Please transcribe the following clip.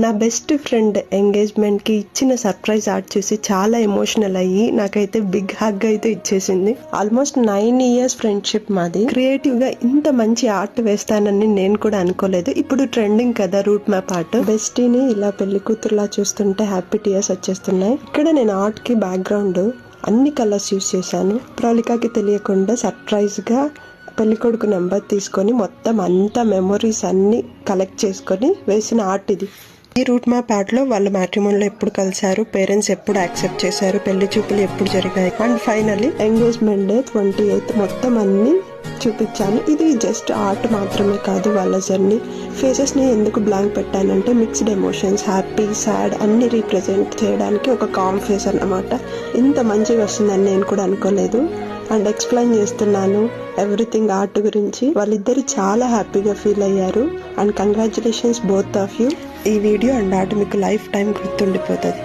నా best friend engagement కి ఇచ్చిన సర్ప్రైజ్ ఆర్ట్ చూసి చాలా ఎమోషనల్ అయ్యి నాకైతే బిగ్ హగ్ అయితే ఇచ్చేసింది. ఆల్మోస్ట్ 9 years ఫ్రెండ్షిప్ మాది. క్రియేటివ్ గా ఇంత మంచి ఆర్ట్ వేస్తానని నేను కూడా అనుకోలేదు. ఇప్పుడు ట్రెండింగ్ కదా రూట్ మ్యాప్ ఆర్ట్. బెస్టీని ఇలా పెళ్లి కూతురులా చూస్తుంటే హ్యాపీ టీయర్స్ వచ్చేస్తున్నాయి. ఇక్కడ నేను ఆర్ట్ కి బ్యాక్గ్రౌండ్ అన్ని కలర్స్ యూజ్ చేశాను. ప్రౌలికాకి తెలియకుండా సర్ప్రైజ్ గా పెళ్లికొడుకు నెంబర్ తీసుకొని మొత్తం అంతా మెమొరీస్ అన్ని కలెక్ట్ చేసుకొని వేసిన ఆర్ట్ ఇది. ఈ రూట్ మ్యాప్ ఆర్ట్ లో వాళ్ళ మ్యాట్రిమోనీలో ఎప్పుడు కలిసారు, పేరెంట్స్ ఎప్పుడు యాక్సెప్ట్ చేశారు, పెళ్లి చూపులు ఎప్పుడు జరిగాయి and finally engagement day 28th మొత్తం అన్ని చూపించాను. ఇది జస్ట్ ఆర్ట్ మాత్రమే కాదు, వాళ్ళ జర్నీ. ఫేసెస్ ని ఎందుకు బ్లాంక్ పెట్టానంటే మిక్స్డ్ ఎమోషన్స్, హ్యాపీ, సాడ్ అన్ని రీప్రజెంట్ చేయడానికి ఒక కామ్ ఫేస్ అన్నమాట. ఇంత మంచిగా వస్తుందని నేను కూడా అనుకోలేదు. అండ్ ఎక్స్ప్లెయిన్ చేస్తున్నాను ఎవ్రీథింగ్ ఆర్ట్ గురించి. వాళ్ళిద్దరు చాలా హ్యాపీగా ఫీల్ అయ్యారు. And congratulations both of you. ఈ వీడియో అండ్ ఆర్ట్ మీకు లైఫ్ టైం గుర్తుండిపోతుంది.